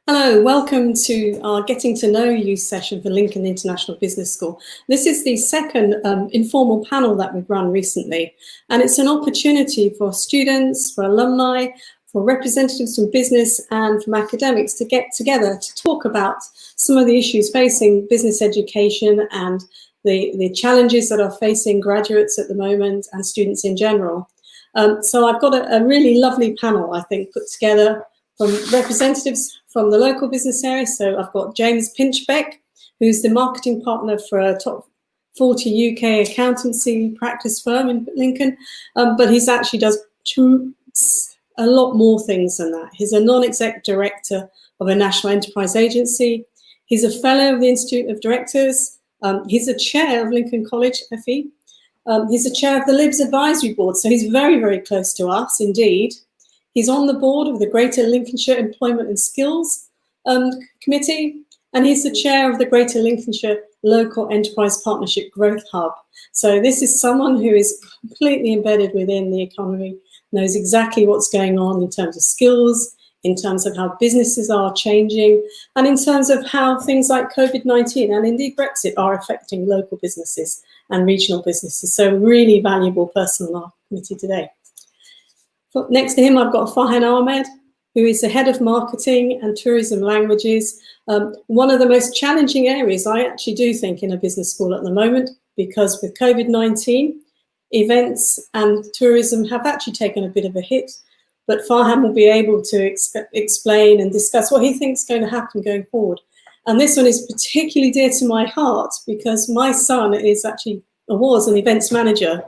Hello, welcome to our Getting to Know You session for Lincoln International Business School. This is the second informal panel that we've run recently, and it's an opportunity for students, for alumni, for representatives from business and from academics to get together to talk about some of the issues facing business education and the challenges that are facing graduates at the moment and students in general. So I've got a really lovely panel, I think, put together from representatives from the local business area. So I've got James Pinchbeck, who's the marketing partner for a top 40 UK accountancy practice firm in Lincoln, but he's actually does a lot more things than that. He's a non-exec director of a national enterprise agency. He's a fellow of the Institute of Directors. He's a chair of Lincoln College, FE. He's a chair of the LIBS Advisory Board, so he's very, very close to us indeed. He's on the board of the Greater Lincolnshire Employment and Skills Committee, and he's the chair of the Greater Lincolnshire Local Enterprise Partnership Growth Hub. So this is someone who is completely embedded within the economy, knows exactly what's going on in terms of skills, in terms of how businesses are changing, and in terms of how things like COVID-19 and indeed Brexit are affecting local businesses and regional businesses. So really valuable person on our committee today. Next to him, I've got Farhan Ahmed, who is the head of marketing and tourism languages. One of the most challenging areas, I actually do think, in a business school at the moment, because with COVID-19, events and tourism have actually taken a bit of a hit. But Farhan will be able to explain and discuss what he thinks is going to happen going forward. And this one is particularly dear to my heart because my son was an events manager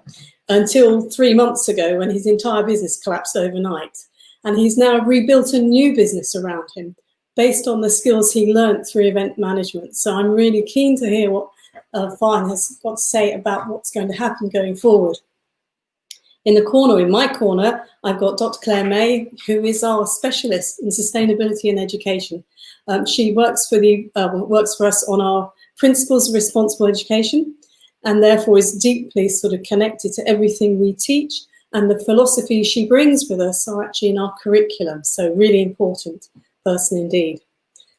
until 3 months ago when his entire business collapsed overnight. And he's now rebuilt a new business around him based on the skills he learned through event management. So I'm really keen to hear what Farhan has got to say about what's going to happen going forward. In my corner, I've got Dr. Claire May, who is our specialist in sustainability and education. She works for us on our principles of responsible education, and therefore is deeply sort of connected to everything we teach, and the philosophies she brings with us are actually in our curriculum. So really important person indeed.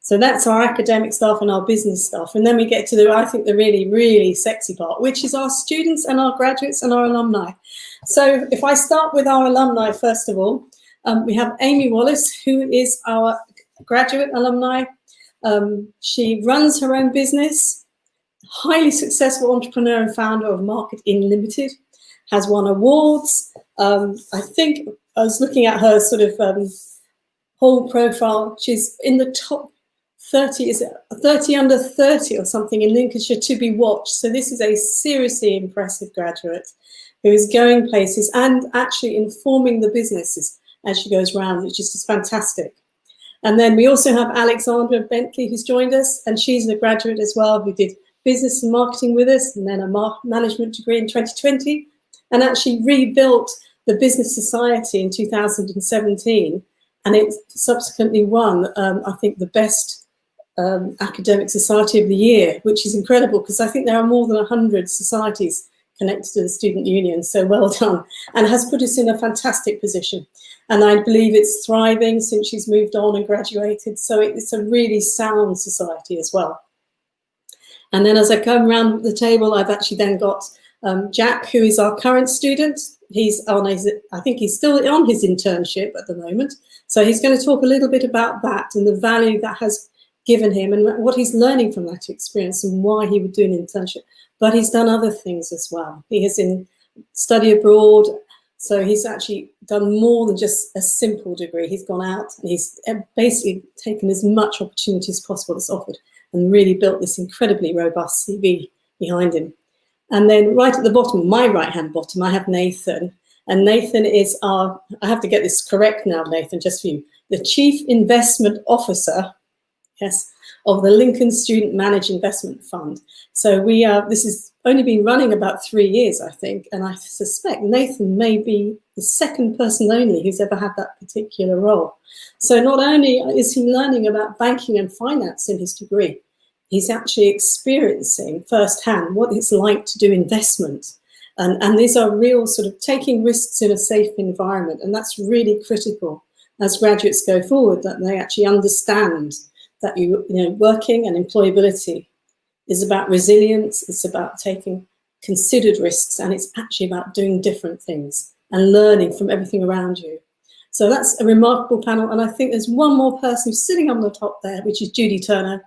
So that's our academic staff and our business staff. And then we get to I think the really, really sexy part, which is our students and our graduates and our alumni. So if I start with our alumni, first of all, we have Amy Wallace, who is our graduate alumni. She runs her own business, highly successful entrepreneur and founder of Market Inn Limited, has won awards. I think I was looking at her sort of whole profile. She's in the top 30, is it 30 under 30 or something in Lincolnshire to be watched. So this is a seriously impressive graduate who is going places and actually informing the businesses as she goes around, which is just fantastic. And then we also have Alexandria Bentley, who's joined us, and she's a graduate as well, who did business and marketing with us, and then a management degree in 2020, and actually rebuilt the Business Society in 2017, and it subsequently won, I think, the best academic society of the year, which is incredible because I think there are more than 100 societies connected to the student union, so well done, and has put us in a fantastic position. And I believe it's thriving since she's moved on and graduated, so it's a really sound society as well. And then as I come around the table, I've actually then got Jack, who is our current student. I think he's still on his internship at the moment. So he's going to talk a little bit about that and the value that has given him and what he's learning from that experience and why he would do an internship. But he's done other things as well. He has study abroad. So he's actually done more than just a simple degree. He's gone out and he's basically taken as much opportunity as possible that's offered and really built this incredibly robust CV behind him. And then right at the bottom, my right-hand bottom, I have Nathan. And Nathan is I have to get this correct now, Nathan, just for you, the Chief Investment Officer, yes, of the Lincoln Student Managed Investment Fund. So this has only been running about 3 years, I think, and I suspect Nathan may be the second person only who's ever had that particular role. So not only is he learning about banking and finance in his degree, he's actually experiencing firsthand what it's like to do investment. And these are real sort of taking risks in a safe environment. And that's really critical as graduates go forward, that they actually understand that working and employability is about resilience, it's about taking considered risks, and it's actually about doing different things and learning from everything around you. So that's a remarkable panel. And I think there's one more person who's sitting on the top there, which is Judy Turner.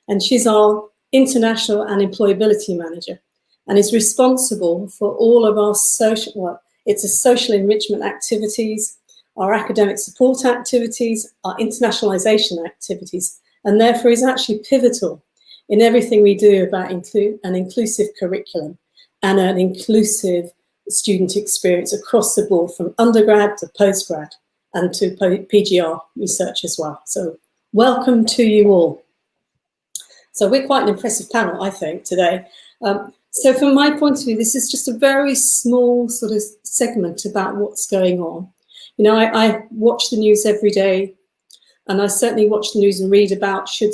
And she's our International and Employability Manager and is responsible for all of our social enrichment activities, our academic support activities, our internationalization activities, and therefore is actually pivotal in everything we do about an inclusive curriculum and an inclusive student experience across the board, from undergrad to postgrad and to PGR research as well. So welcome to you all. So we're quite an impressive panel, I think, today. So from my point of view, this is just a very small sort of segment about what's going on. You know, I watch the news every day, and I certainly watch the news and read about should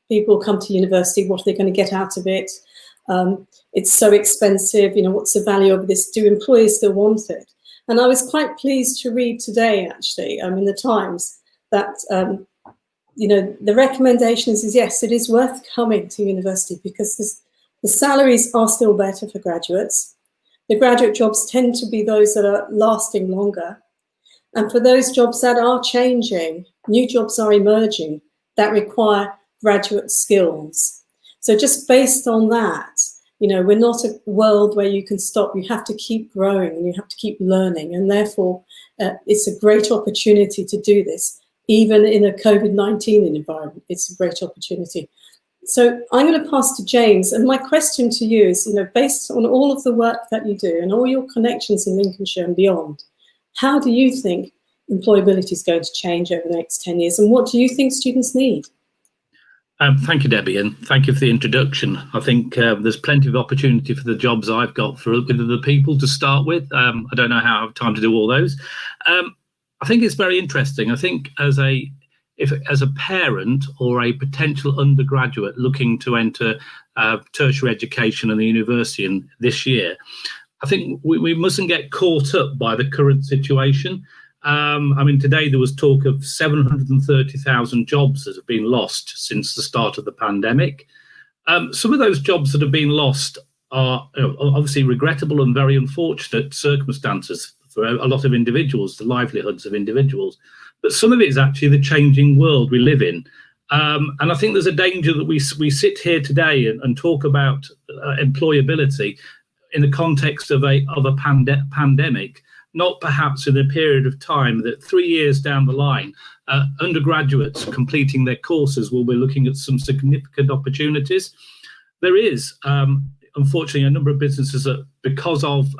people come to university, what are they going to get out of it? It's so expensive, you know, what's the value of this? Do employers still want it? And I was quite pleased to read today, actually, in the Times, that the recommendation is yes, it is worth coming to university because the salaries are still better for graduates. The graduate jobs tend to be those that are lasting longer. And for those jobs that are changing, new jobs are emerging that require graduate skills. So just based on that, you know, we're not a world where you can stop. You have to keep growing and you have to keep learning. And therefore, it's a great opportunity to do this. Even in a COVID-19 environment, it's a great opportunity. So I'm going to pass to James. And my question to you is, you know, based on all of the work that you do and all your connections in Lincolnshire and beyond, how do you think employability is going to change over the next 10 years? And what do you think students need? Thank you, Debbie, and thank you for the introduction. I think there's plenty of opportunity for the jobs I've got for the people to start with. I don't know how I have time to do all those. I think it's very interesting. I think as a parent or a potential undergraduate looking to enter tertiary education and the university in this year, I think we mustn't get caught up by the current situation. I mean, today there was talk of 730,000 jobs that have been lost since the start of the pandemic. Some of those jobs that have been lost are obviously regrettable and very unfortunate circumstances for a lot of individuals, the livelihoods of individuals. But some of it is actually the changing world we live in. And I think there's a danger that we sit here today and talk about employability in the context of a pandemic, not perhaps in a period of time that 3 years down the line, undergraduates completing their courses will be looking at some significant opportunities. There is, unfortunately, a number of businesses that, because of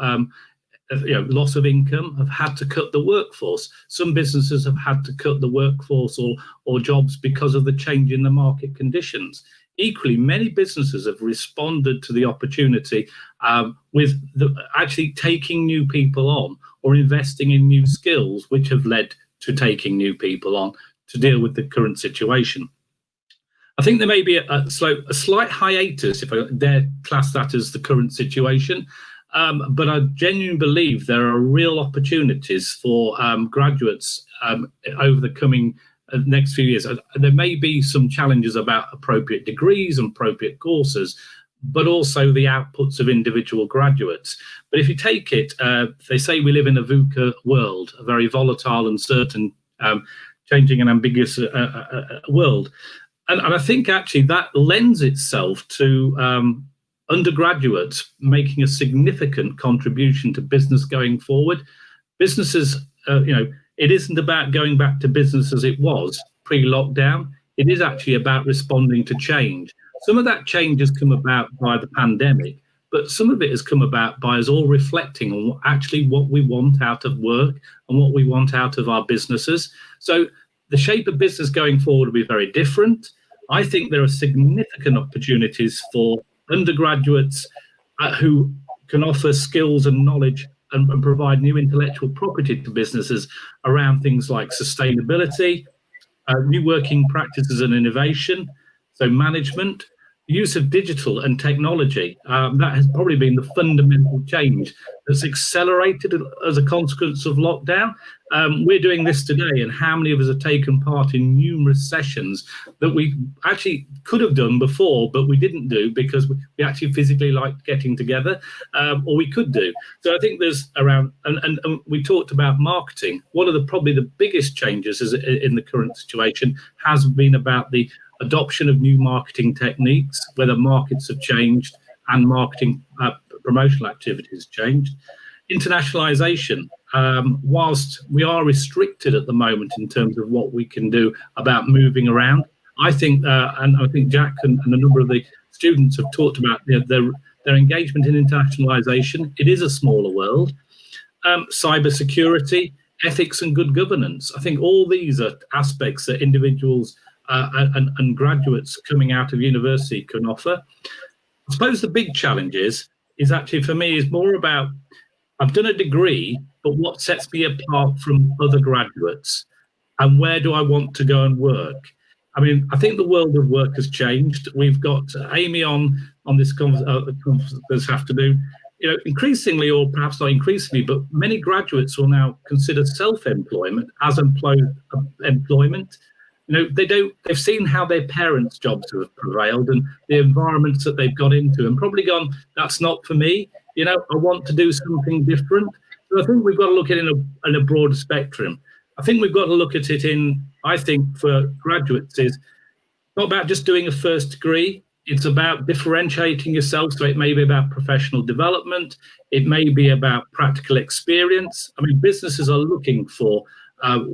loss of income, have had to cut the workforce. Some businesses have had to cut the workforce or jobs because of the change in the market conditions. Equally, many businesses have responded to the opportunity with actually taking new people on or investing in new skills, which have led to taking new people on to deal with the current situation. I think there may be a slight hiatus, if I dare class that as the current situation, but I genuinely believe there are real opportunities for graduates over the coming next few years. There may be some challenges about appropriate degrees and appropriate courses, but also the outputs of individual graduates. But if you take it, they say we live in a VUCA world, a very volatile, uncertain, changing and ambiguous world. And I think actually that lends itself to undergraduates making a significant contribution to business going forward. Businesses, it isn't about going back to business as it was pre-lockdown. It is actually about responding to change. Some of that change has come about by the pandemic, but some of it has come about by us all reflecting on what we want out of work and what we want out of our businesses. So the shape of business going forward will be very different. I think there are significant opportunities for undergraduates who can offer skills and knowledge and provide new intellectual property to businesses around things like sustainability, new working practices and innovation, so management, use of digital and technology. That has probably been the fundamental change that's accelerated as a consequence of lockdown. We're doing this today, and how many of us have taken part in numerous sessions that we actually could have done before, but we didn't do because we actually physically liked getting together, or we could do. So I think there's around, and we talked about marketing. One of the probably the biggest changes in the current situation has been about the adoption of new marketing techniques, whether markets have changed and marketing promotional activities changed. Internationalization, whilst we are restricted at the moment in terms of what we can do about moving around, I think, and I think Jack and a number of the students have talked about their engagement in internationalization. It is a smaller world. Cybersecurity, ethics and good governance. I think all these are aspects that individuals and graduates coming out of university can offer. I suppose the big challenge is actually for me is more about, I've done a degree, but what sets me apart from other graduates, and where do I want to go and work? I mean, I think the world of work has changed. We've got Amy on this conference this afternoon. You know, increasingly, or perhaps not increasingly, but many graduates will now consider self-employment as employment. You know, they've seen how their parents' jobs have prevailed and the environments that they've got into, and probably gone, that's not for me. You know, I want to do something different. So I think we've got to look at it in a broader spectrum. I think we've got to look at it I think for graduates, is not about just doing a first degree. It's about differentiating yourself. So it may be about professional development. It may be about practical experience. I mean, businesses are looking for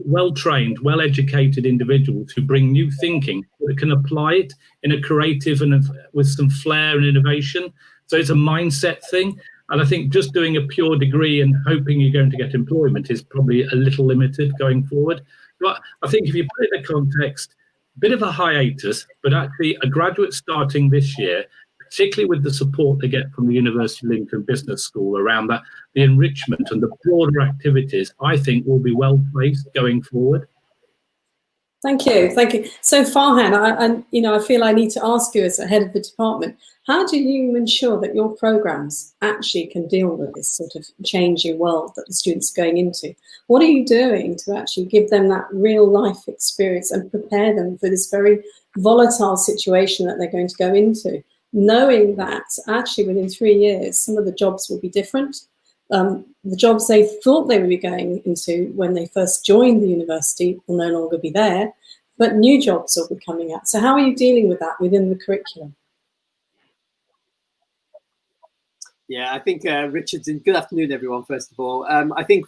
well-trained, well-educated individuals who bring new thinking that can apply it in a creative and with some flair and innovation. So it's a mindset thing. And I think just doing a pure degree and hoping you're going to get employment is probably a little limited going forward. But I think if you put it in a context, a bit of a hiatus, but actually a graduate starting this year, particularly with the support they get from the University of Lincoln Business School around that, the enrichment and the broader activities, I think will be well placed going forward. Thank you, thank you. So Farhan, I feel I need to ask you as a head of the department, how do you ensure that your programs actually can deal with this sort of changing world that the students are going into? What are you doing to actually give them that real life experience and prepare them for this very volatile situation that they're going to go into, knowing that actually within 3 years, some of the jobs will be different? The jobs they thought they would be going into when they first joined the university will no longer be there, but new jobs will be coming out. So how are you dealing with that within the curriculum? Yeah, I think Richard's good afternoon, everyone, first of all. I think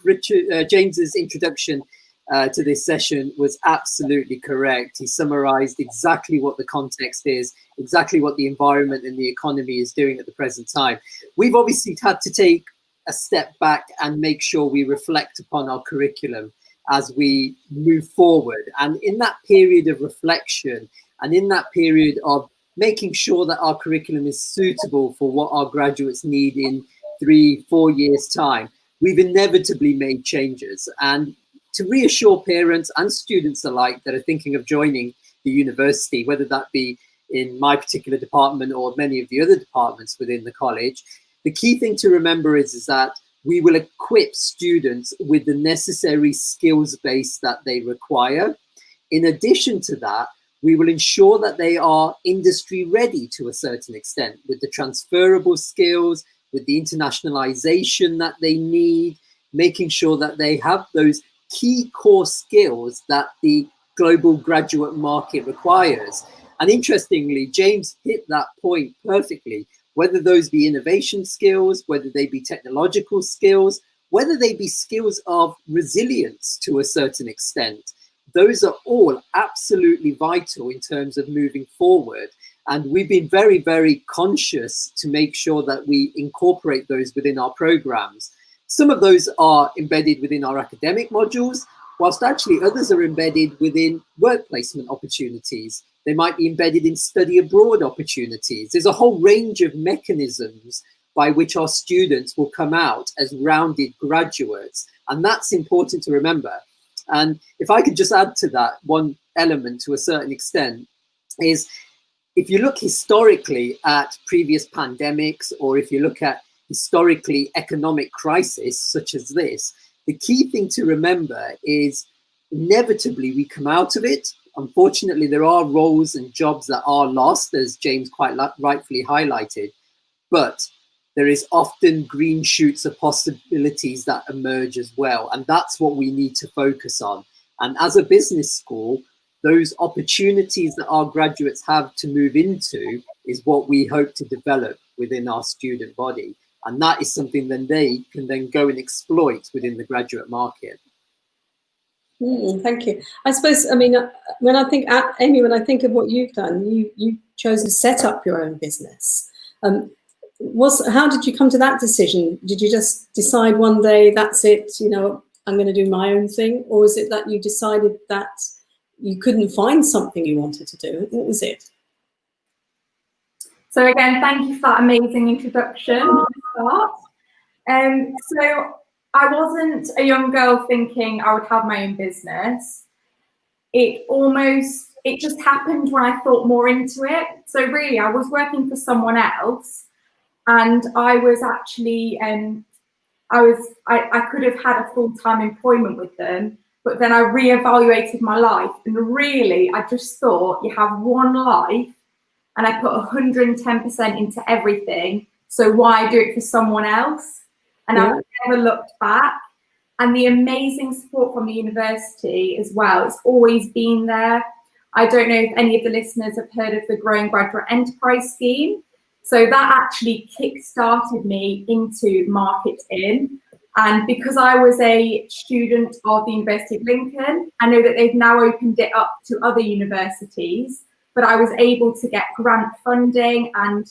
James's introduction to this session was absolutely correct. He summarized exactly what the context is, exactly what the environment and the economy is doing at the present time. We've obviously had to take a step back and make sure we reflect upon our curriculum as we move forward. And in that period of reflection and in that period of making sure that our curriculum is suitable for what our graduates need in 3-4 years' time, we've inevitably made changes. And to reassure parents and students alike that are thinking of joining the university, whether that be in my particular department or many of the other departments within the college, the key thing to remember is that we will equip students with the necessary skills base that they require. In addition to that, we will ensure that they are industry ready to a certain extent with the transferable skills, with the internationalization that they need, making sure that they have those key core skills that the global graduate market requires. And interestingly, James hit that point perfectly. Whether those be innovation skills, whether they be technological skills, whether they be skills of resilience to a certain extent, those are all absolutely vital in terms of moving forward. And we've been very, very conscious to make sure that we incorporate those within our programs. Some of those are embedded within our academic modules, whilst actually others are embedded within work placement opportunities. They might be embedded in study abroad opportunities. There's a whole range of mechanisms by which our students will come out as rounded graduates. And that's important to remember. And if I could just add to that one element to a certain extent is if you look historically at previous pandemics, or if you look at historically economic crisis such as this, the key thing to remember is inevitably we come out of it. Unfortunately, there are roles and jobs that are lost, as James quite rightfully highlighted, but there is often green shoots of possibilities that emerge as well. And that's what we need to focus on. And as a business school, those opportunities that our graduates have to move into is what we hope to develop within our student body. And that is something that they can then go and exploit within the graduate market. Thank you. I suppose, I mean, when I think, Amy, when I think of what you've done, you chose to set up your own business. How did you come to that decision? Did you just decide one day, that's it, you know, I'm going to do my own thing? Or was it that you decided that you couldn't find something you wanted to do? What was it? So again, thank you for that amazing introduction to start. So I wasn't a young girl thinking I would have my own business. It just happened when I thought more into it. So really, I was working for someone else, and I was actually, I could have had a full-time employment with them, but then I reevaluated my life, and really, I just thought you have one life, and I put 110% into everything. So why do it for someone else? And I've never looked back. And the amazing support from the university as well, it's always been there. I don't know if any of the listeners have heard of the Growing Graduate Enterprise Scheme. So that actually kick-started me into marketing. And because I was a student of the University of Lincoln, I know that they've now opened it up to other universities, but I was able to get grant funding and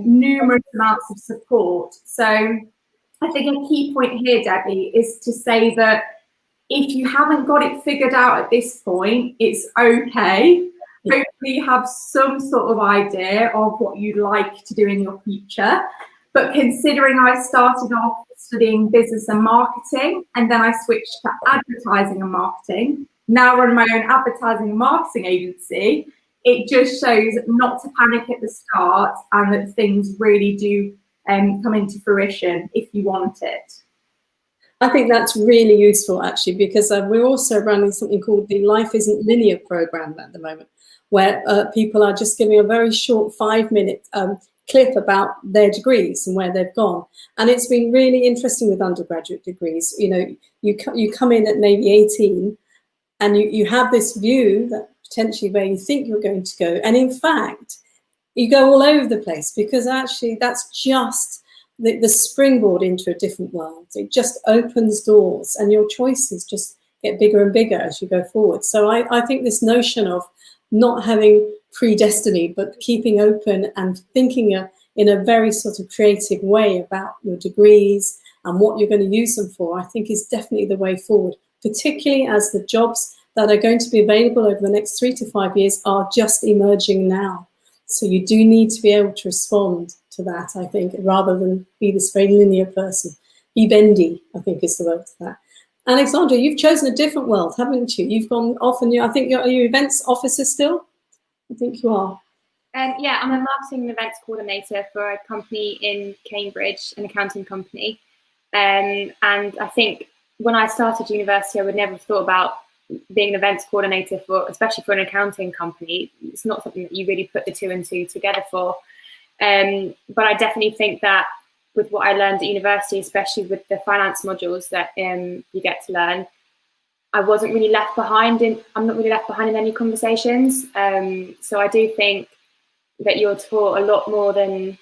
numerous amounts of support. So I think a key point here, Debbie, is to say that if you haven't got it figured out at this point, it's okay. Hopefully you have some sort of idea of what you'd like to do in your future. But considering I started off studying business and marketing, and then I switched to advertising and marketing, now run my own advertising and marketing agency, it just shows not to panic at the start, and that things really do come into fruition if you want it. I think that's really useful, actually, because we're also running something called the Life Isn't Linear program at the moment, where people are just giving a very short 5-minute clip about their degrees and where they've gone. And it's been really interesting with undergraduate degrees. You know, you come in at maybe 18 and you have this view that potentially where you think you're going to go. And in fact, you go all over the place, because actually that's just the springboard into a different world. It just opens doors, and your choices just get bigger and bigger as you go forward. So I think this notion of not having predestiny, but keeping open and thinking in a very sort of creative way about your degrees and what you're going to use them for, I think is definitely the way forward, particularly as the jobs that are going to be available over the next 3 to 5 years are just emerging now. So you do need to be able to respond to that, I think, rather than be this very linear person. Be bendy, I think, is the word for that. Alexandria, you've chosen a different world, haven't you? You've gone off, and I think are you events officer still? I think you are. Yeah, I'm a marketing and events coordinator for a company in Cambridge, an accounting company. And I think when I started university, I would never have thought about being an events coordinator especially for an accounting company. It's not something that you really put the 2 and 2 together for. But I definitely think that with what I learned at university, especially with the finance modules that you get to learn, I'm not really left behind in any conversations. So I do think that you're taught a lot more than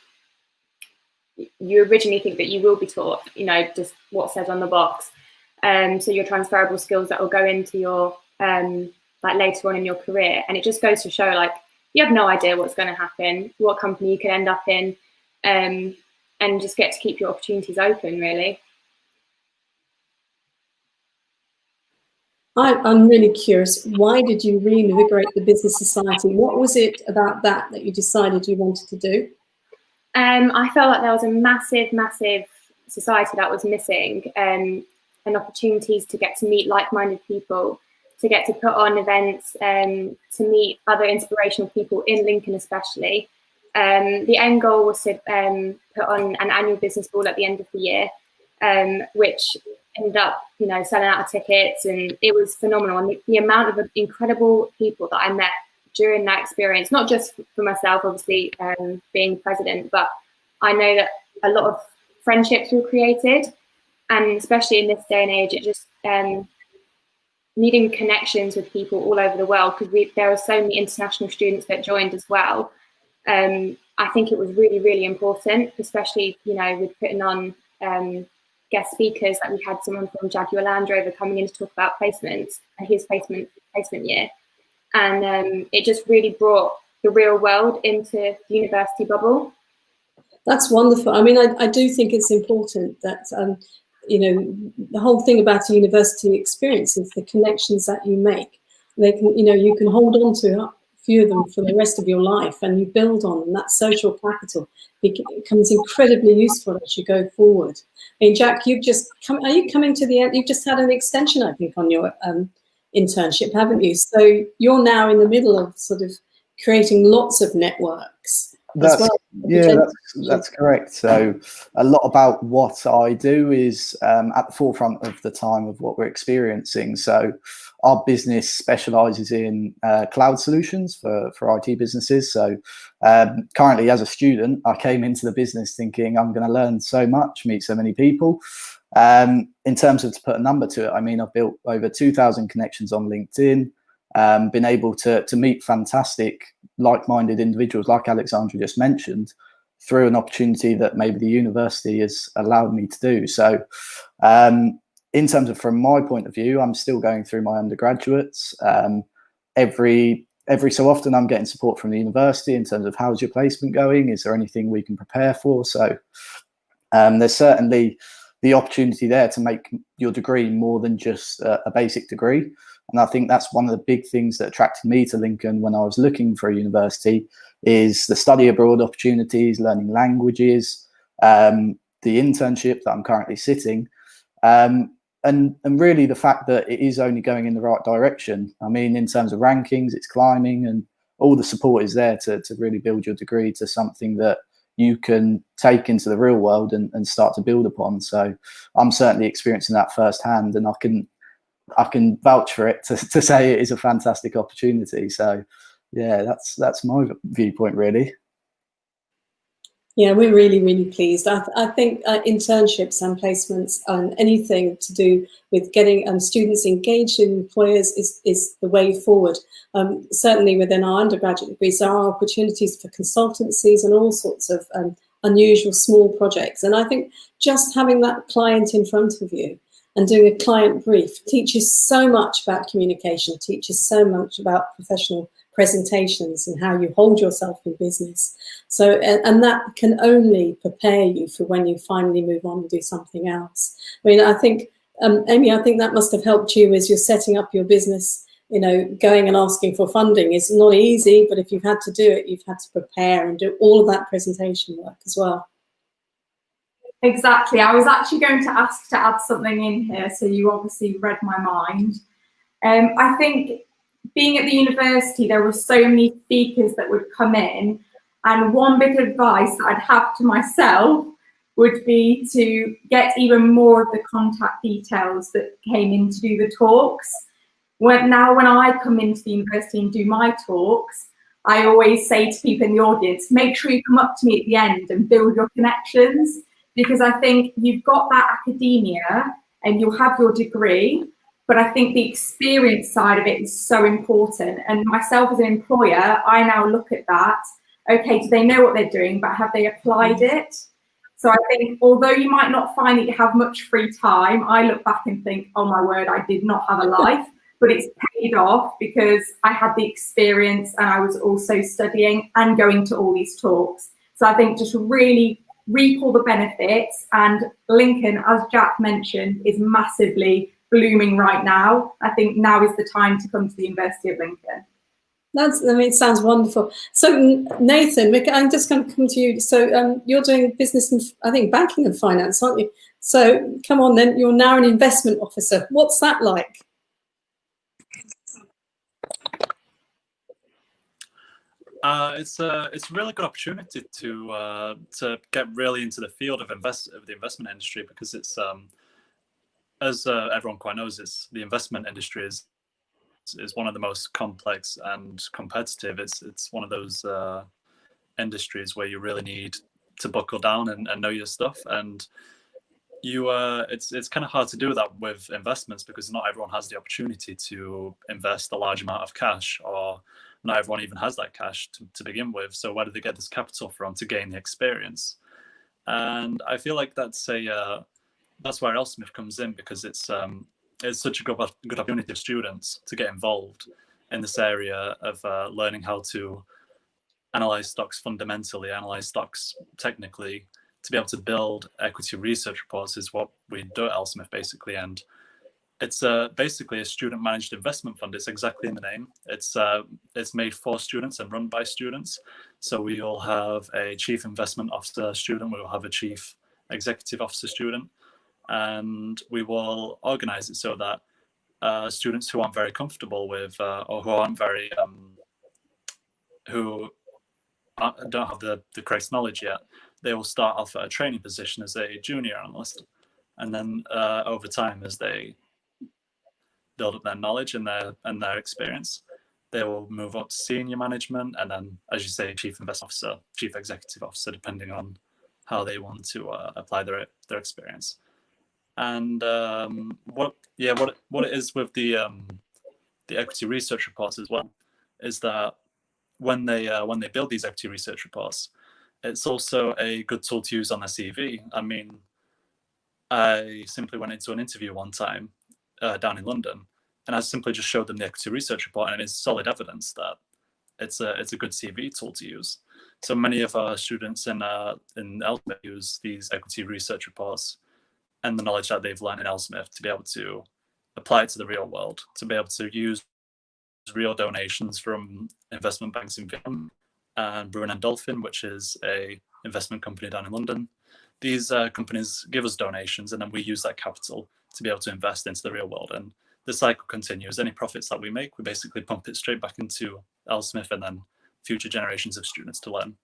you originally think that you will be taught, you know, just what says on the box. So your transferable skills that will go into your like later on in your career. And it just goes to show, like, you have no idea what's going to happen, what company you can end up in, and just get to keep your opportunities open, really. I'm really curious. Why did you reinvigorate the business society? What was it about that you decided you wanted to do? I felt like there was a massive society that was missing, and opportunities to get to meet like-minded people to get to put on events, to meet other inspirational people in Lincoln especially. The end goal was to put on an annual business ball at the end of the year, which ended up, selling out of tickets, and it was phenomenal. And the amount of incredible people that I met during that experience, not just for myself, obviously, being president, but I know that a lot of friendships were created, and especially in this day and age, it just needing connections with people all over the world, because there were so many international students that joined as well. I think it was really, really important, especially, with putting on guest speakers. Like we had someone from Jaguar Land Rover coming in to talk about placements and his placement year. And it just really brought the real world into the university bubble. That's wonderful. I mean, I do think it's important that, the whole thing about a university experience is the connections that you make. They can, you can hold on to a few of them for the rest of your life, and you build on them. That social capital becomes incredibly useful as you go forward. I mean, Jack, are you coming to the end? You've just had an extension, I think, on your internship, haven't you? So you're now in the middle of sort of creating lots of networks. That's correct. So a lot about what I do is at the forefront of the time of what we're experiencing. So our business specializes in cloud solutions for IT businesses. So currently, as a student, I came into the business thinking I'm going to learn so much, meet so many people. In terms of, to put a number to it, I mean, I've built over 2,000 connections on LinkedIn, been able to meet fantastic like-minded individuals like Alexandria just mentioned through an opportunity that maybe the university has allowed me to do. So in terms of, from my point of view, I'm still going through my undergraduates. Every so often I'm getting support from the university in terms of how's your placement going? Is there anything we can prepare for? So there's certainly the opportunity there to make your degree more than just a basic degree. And I think that's one of the big things that attracted me to Lincoln when I was looking for a university, is the study abroad opportunities, learning languages, the internship that I'm currently sitting, and really the fact that it is only going in the right direction. I mean, in terms of rankings, it's climbing, and all the support is there to really build your degree to something that you can take into the real world and start to build upon. So I'm certainly experiencing that firsthand, and I can vouch for it to say it is a fantastic opportunity. So yeah, that's my viewpoint really. Yeah, we're really, really pleased. I think internships and placements and anything to do with getting students engaged in employers is the way forward. Certainly within our undergraduate degrees, there are opportunities for consultancies and all sorts of unusual small projects. And I think just having that client in front of you and doing a client brief teaches so much about communication, teaches so much about professional presentations and how you hold yourself in business. So, and that can only prepare you for when you finally move on and do something else. I mean, I think, Amy, I think that must have helped you as you're setting up your business. Going and asking for funding is not easy, but if you've had to do it, you've had to prepare and do all of that presentation work as well. Exactly. I was actually going to ask to add something in here, so you obviously read my mind. I think being at the university, there were so many speakers that would come in, and one bit of advice that I'd have to myself would be to get even more of the contact details that came in to do the talks. When I come into the university and do my talks, I always say to people in the audience, make sure you come up to me at the end and build your connections, because I think you've got that academia and you'll have your degree, but I think the experience side of it is so important. And myself as an employer, I now look at that. Okay, do they know what they're doing, but have they applied it? So I think although you might not find that you have much free time, I look back and think, oh my word, I did not have a life, but it's paid off because I had the experience and I was also studying and going to all these talks. So I think just really reap all the benefits, and Lincoln, as Jack mentioned, is massively blooming right now. I think now is the time to come to the University of Lincoln. It sounds wonderful. So Nathan, I'm just going to come to you. So you're doing business and I think banking and finance, aren't you? So come on then, you're now an investment officer. What's that like? It's a really good opportunity to get really into the field of the investment industry, because it's as everyone quite knows, the investment industry is one of the most complex and competitive. It's one of those industries where you really need to buckle down and know your stuff, and it's kind of hard to do that with investments, because not everyone has the opportunity to invest a large amount of cash, or not everyone even has that cash to begin with. So where do they get this capital from to gain the experience? And I feel like that's where Elsmith comes in, because it's such a good opportunity for students to get involved in this area of learning how to analyze stocks fundamentally, analyze stocks technically, to be able to build equity research reports is what we do at Elsmith, basically. And it's basically a student-managed investment fund. It's exactly in the name. It's made for students and run by students. So we all have a chief investment officer student. We will have a chief executive officer student, and we will organize it so that students who aren't very comfortable with, or who aren't very, who don't have the correct knowledge yet, they will start off at a training position as a junior analyst, and then over time, as they build up their knowledge and their experience, they will move up to senior management, and then, as you say, chief investment officer, chief executive officer, depending on how they want to apply their experience. And what it is with the equity research reports as well is that when they build these equity research reports, it's also a good tool to use on their CV. I mean, I simply went into an interview one time down in London, and I simply just showed them the equity research report, and it's solid evidence that it's a good CV tool to use. So many of our students in Elsmith use these equity research reports and the knowledge that they've learned in Elsmith to be able to apply it to the real world, to be able to use real donations from investment banks in Vietnam and Bruin and Dolphin, which is a investment company down in London. These companies give us donations, and then we use that capital to be able to invest into the real world. And the cycle continues. Any profits that we make, we basically pump it straight back into Elsmith and then future generations of students to learn.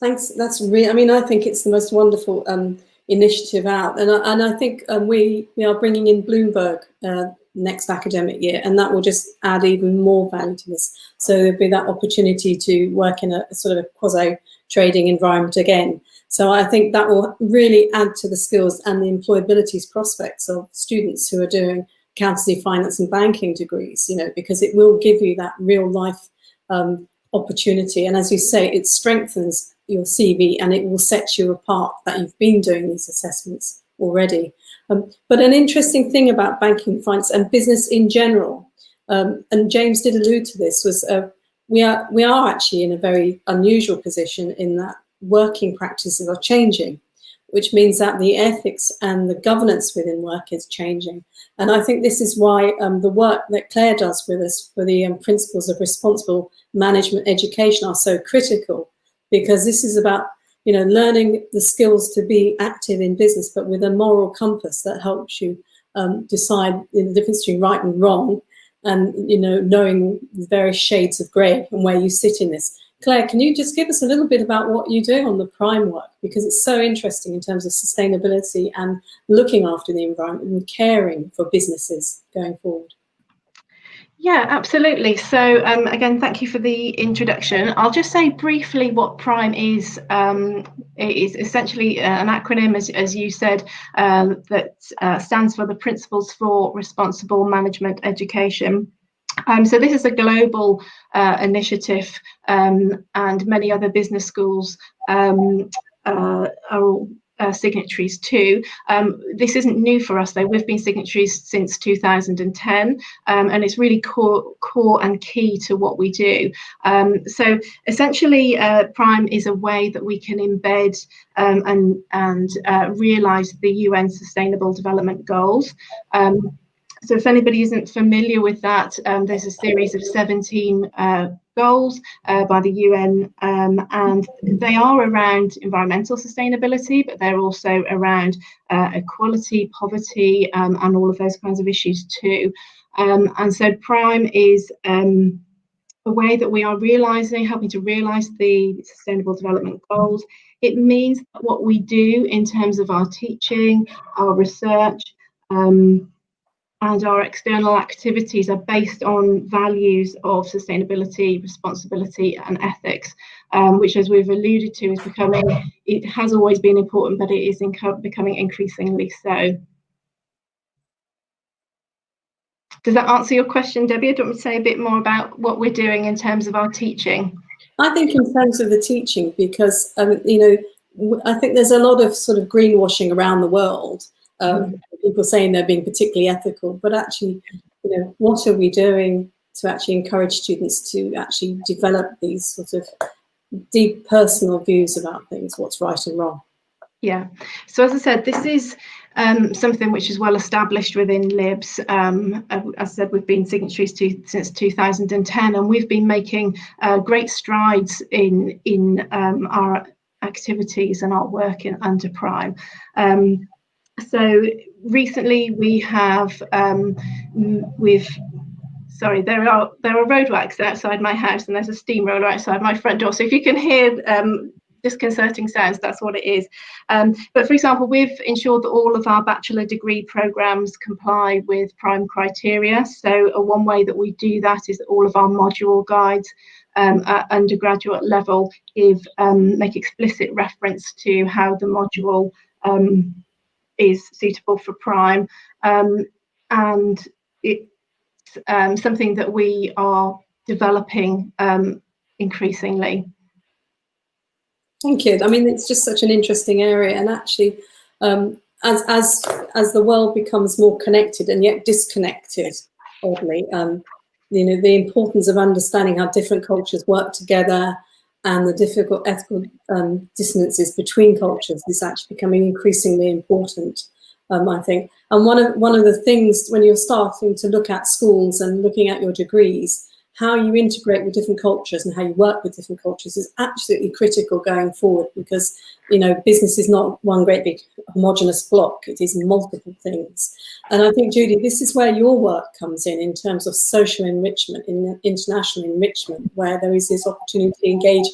Thanks. That's really, I mean, I think it's the most wonderful initiative out. And I think we are bringing in Bloomberg next academic year, and that will just add even more value to this. So there'll be that opportunity to work in a sort of a quasi-trading environment again. So I think that will really add to the skills and the employability prospects of students who are doing accountancy, finance and banking degrees, you know, because it will give you that real life opportunity. And as you say, it strengthens your CV and it will set you apart that you've been doing these assessments already. But an interesting thing about banking, finance and business in general, and James did allude to this, was we are actually in a very unusual position in that working practices are changing, which means that the ethics and the governance within work is changing. And I think this is why the work that Claire does with us for the principles of responsible management education are so critical, because this is about, you know, learning the skills to be active in business, but with a moral compass that helps you decide the difference between right and wrong, and, you know, knowing the various shades of grey and where you sit in this. Claire, can you just give us a little bit about what you do on the prime work? Because it's so interesting in terms of sustainability and looking after the environment and caring for businesses going forward. Yeah, absolutely. So again, thank you for the introduction. I'll just say briefly what PRIME is. It is essentially an acronym, as you said, that stands for the Principles for Responsible Management Education. So this is a global initiative, and many other business schools are all signatories too. This isn't new for us though. We've been signatories since 2010, and it's really core and key to what we do. So essentially, PRIME is a way that we can embed and realise the UN Sustainable Development Goals. So if anybody isn't familiar with that, there's a series of 17 goals by the UN, and they are around environmental sustainability, but they're also around equality, poverty, and all of those kinds of issues too. And so Prime is a way that we are helping to realise the Sustainable Development Goals. It means that what we do in terms of our teaching, our research, and our external activities are based on values of sustainability, responsibility, and ethics, which, as we've alluded to, it has always been important, but it is becoming increasingly so. Does that answer your question, Debbie? Do you want me to say a bit more about what we're doing in terms of our teaching? I think in terms of the teaching, because, I think there's a lot of sort of greenwashing around the world. People saying they're being particularly ethical, but actually, what are we doing to actually encourage students to actually develop these sort of deep personal views about things, what's right and wrong? Yeah. So as I said, this is something which is well established within LIBS. As I said, we've been signatories since 2010, and we've been making great strides in our activities and our work under Prime. So recently we have sorry, there are roadworks outside my house, and there's a steamroller outside my front door. So if you can hear disconcerting sounds, that's what it is. But for example, we've ensured that all of our bachelor degree programs comply with Prime criteria. So one way that we do that is that all of our module guides at undergraduate level make explicit reference to how the module is suitable for Prime, and it's something that we are developing increasingly. Thank you. I mean, it's just such an interesting area, and actually, as the world becomes more connected and yet disconnected, oddly, the importance of understanding how different cultures work together and the difficult ethical dissonances between cultures is actually becoming increasingly important, I think. And one of the things when you're starting to look at schools and looking at your degrees, how you integrate with different cultures and how you work with different cultures is absolutely critical going forward, because business is not one great big homogenous block. It is multiple things. And I think, Judy, this is where your work comes in terms of social enrichment, in international enrichment, where there is this opportunity to engage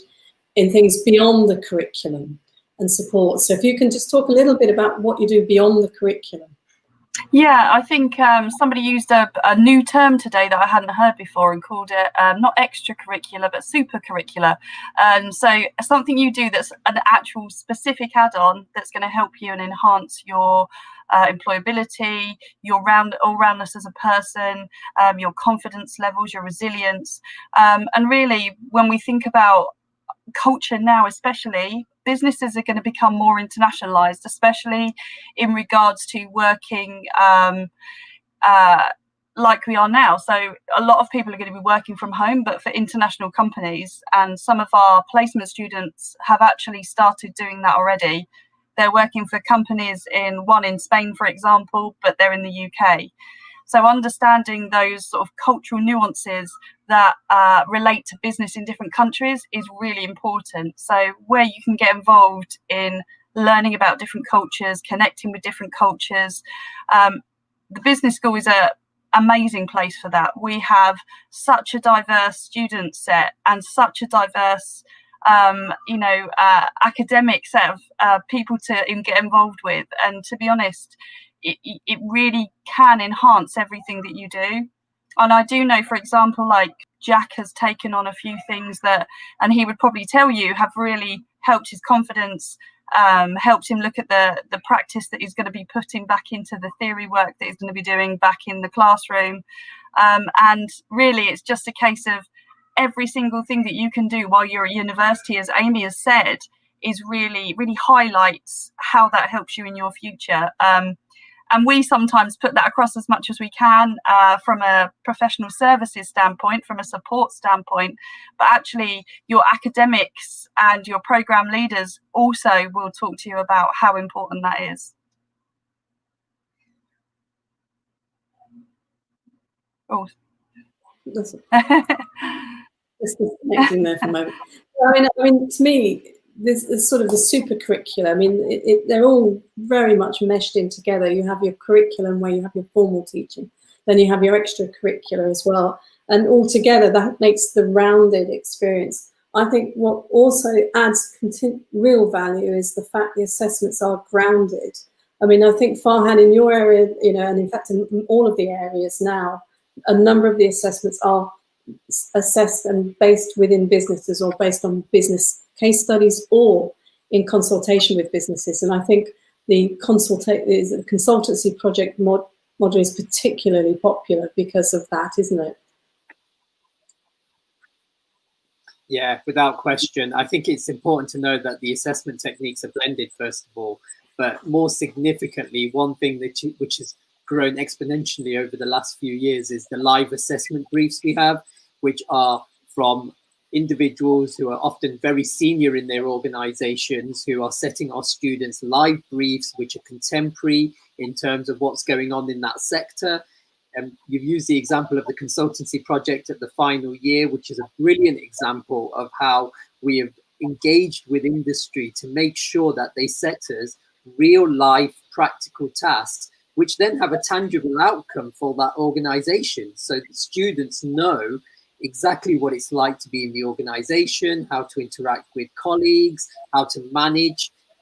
in things beyond the curriculum and support. So if you can just talk a little bit about what you do beyond the curriculum. Yeah, I think somebody used a new term today that I hadn't heard before and called it not extracurricular, but supercurricular. So something you do that's an actual specific add-on that's going to help you and enhance your employability, your all-roundness as a person, your confidence levels, your resilience. And really, when we think about culture now, especially, businesses are going to become more internationalized, especially in regards to working like we are now. So a lot of people are going to be working from home, but for international companies, and some of our placement students have actually started doing that already. They're working for companies in Spain, for example, but they're in the UK. So understanding those sort of cultural nuances that relate to business in different countries is really important. So where you can get involved in learning about different cultures, connecting with different cultures, the business school is an amazing place for that. We have such a diverse student set and such a diverse academic set of people to get involved with. And to be honest, it really can enhance everything that you do. And I do know, for example, like Jack has taken on a few things that, and he would probably tell you, have really helped his confidence, helped him look at the practice that he's going to be putting back into the theory work that he's going to be doing back in the classroom. And really, it's just a case of every single thing that you can do while you're at university, as Amy has said, is really, really highlights how that helps you in your future. And we sometimes put that across as much as we can from a professional services standpoint, from a support standpoint. But actually, your academics and your program leaders also will talk to you about how important that is. Oh. just disconnecting there for a moment. I mean, to me, there's sort of the super curricular. I mean, they're all very much meshed in together. You have your curriculum where you have your formal teaching, then you have your extracurricular as well, and all together that makes the rounded experience. I think what also adds real value is the fact the assessments are grounded. I mean, I think Farhan, in your area, you know, and in fact in all of the areas now, a number of the assessments are assessed and based within businesses or based on business case studies or in consultation with businesses. And I think the consultancy project model is particularly popular because of that, isn't it? Yeah, without question. I think it's important to know that the assessment techniques are blended, first of all, but more significantly, one thing which has grown exponentially over the last few years is the live assessment briefs we have, which are from individuals who are often very senior in their organizations, who are setting our students live briefs, which are contemporary in terms of what's going on in that sector. You've used the example of the consultancy project at the final year, which is a brilliant example of how we have engaged with industry to make sure that they set us real life practical tasks, which then have a tangible outcome for that organization. So the students know exactly what it's like to be in the organization, how to interact with colleagues, how to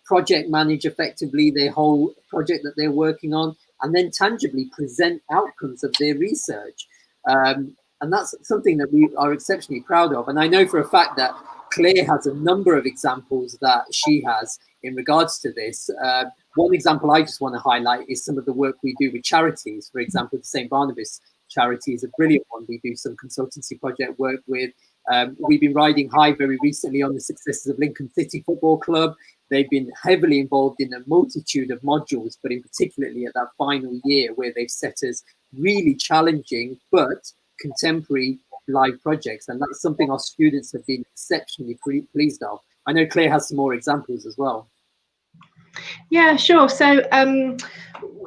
project manage effectively their whole project that they're working on, and then tangibly present outcomes of their research. And that's something that we are exceptionally proud of. And I know for a fact that Claire has a number of examples that she has in regards to this. One example I just want to highlight is some of the work we do with charities. For example, the St. Barnabas charity is a brilliant one. We do some consultancy project work with. We've been riding high very recently on the successes of Lincoln City Football Club. They've been heavily involved in a multitude of modules, but in particularly at that final year where they've set us really challenging but contemporary live projects. And that's something our students have been exceptionally pleased of. I know Claire has some more examples as well. Yeah, sure. So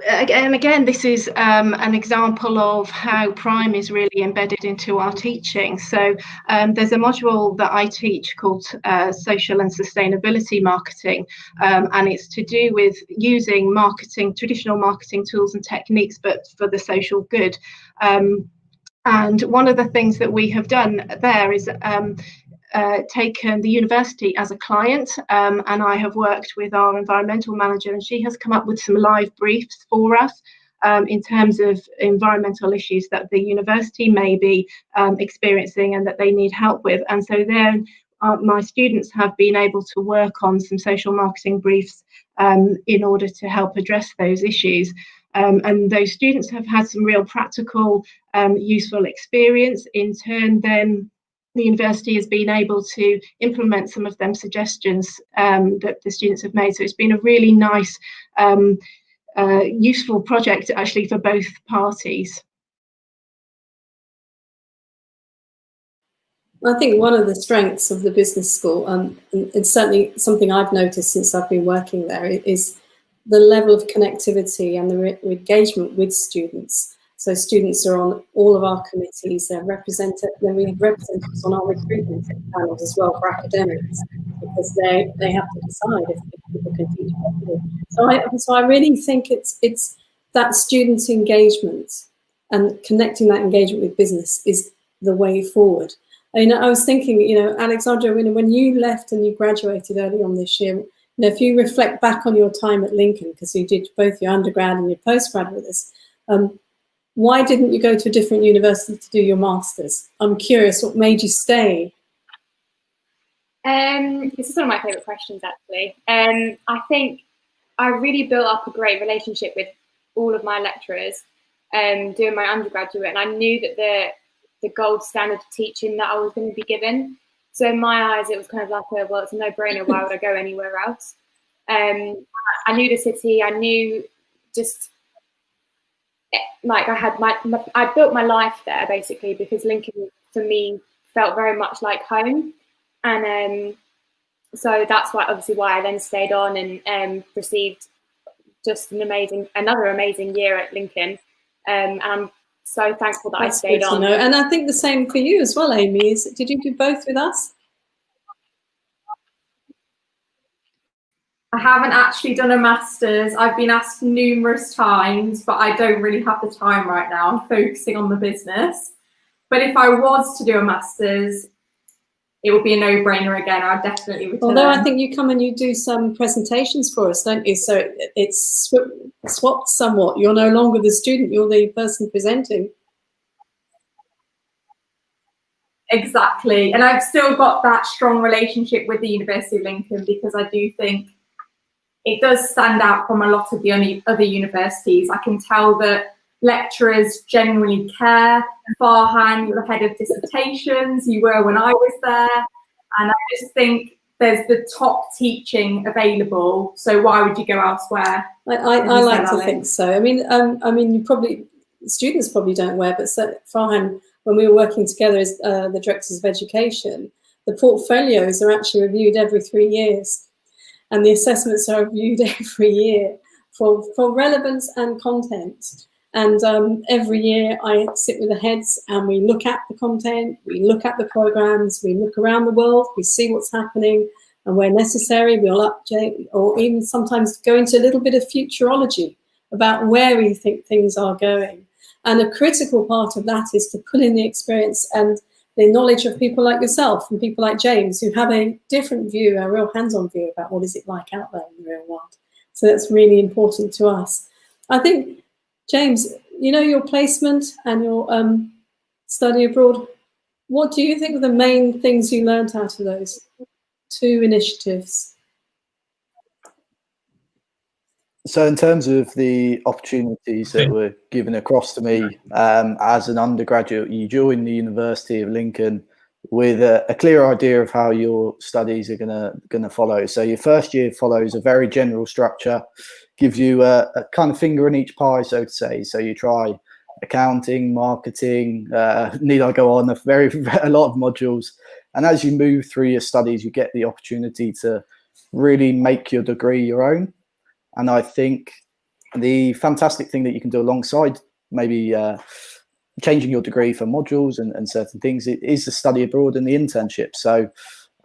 again, this is an example of how Prime is really embedded into our teaching. So there's a module that I teach called Social and Sustainability Marketing, and it's to do with using traditional marketing tools and techniques, but for the social good. And one of the things that we have done there is taken the university as a client, and I have worked with our environmental manager, and she has come up with some live briefs for us in terms of environmental issues that the university may be experiencing and that they need help with. And so then my students have been able to work on some social marketing briefs in order to help address those issues. And those students have had some real practical, useful experience. In turn, then the university has been able to implement some of them suggestions that the students have made. So it's been a really nice, useful project actually for both parties. I think one of the strengths of the business school, and it's certainly something I've noticed since I've been working there, is the level of connectivity and the engagement with students. So students are on all of our committees. They're represented. Then we have representatives on our recruitment panels as well for academics, because they have to decide if people can teach properly. So I really think it's that student engagement and connecting that engagement with business is the way forward. I was thinking, Alexandria, when you left and you graduated early on this year, if you reflect back on your time at Lincoln, because you did both your undergrad and your postgrad with us, why didn't you go to a different university to do your master's? I'm curious, what made you stay? This is one of my favourite questions, actually. I think I really built up a great relationship with all of my lecturers doing my undergraduate, and I knew that the gold standard of teaching that I was going to be given. So in my eyes, it was kind of like it's a no-brainer. Why would I go anywhere else? I knew the city. I knew just like I built my life there basically, because Lincoln for me felt very much like home, and so that's why I then stayed on and received just another amazing year at Lincoln, and I'm so thankful that That's I stayed good to on. know. And I think the same for you as well, Amy. Did you do both with us? I haven't actually done a master's. I've been asked numerous times, but I don't really have the time right now. I'm focusing on the business. But if I was to do a master's, it would be a no-brainer again. I'd definitely return. Although I think you come and you do some presentations for us, don't you? So it's swapped somewhat. You're no longer the student, you're the person presenting. Exactly. And I've still got that strong relationship with the University of Lincoln, because I do think it does stand out from a lot of the other universities. I can tell that lecturers generally care. Farhan, you're the head of dissertations, you were when I was there. And I just think there's the top teaching available. So why would you go elsewhere? I like to think so. I mean, you probably, students probably don't aware, but Farhan, when we were working together as the directors of education, the portfolios are actually reviewed every 3 years. And the assessments are reviewed every year for relevance and content. And every year I sit with the heads and we look at the content, we look at the programs, we look around the world, we see what's happening, and where necessary, we'll update or even sometimes go into a little bit of futurology about where we think things are going. And a critical part of that is to pull in the experience and the knowledge of people like yourself and people like James, who have a different view, a real hands-on view about what is it like out there in the real world. So that's really important to us. I think, James, you know, your placement and your study abroad, what do you think are the main things you learned out of those 2 initiatives? So in terms of the opportunities that were given across to me as an undergraduate, you join the University of Lincoln with a clear idea of how your studies are gonna follow. So your first year follows a very general structure, gives you a kind of finger in each pie, so to say. So you try accounting, marketing, need I go on, a lot of modules. And as you move through your studies, you get the opportunity to really make your degree your own. And I think the fantastic thing that you can do alongside maybe changing your degree for modules and certain things is the study abroad and the internship. So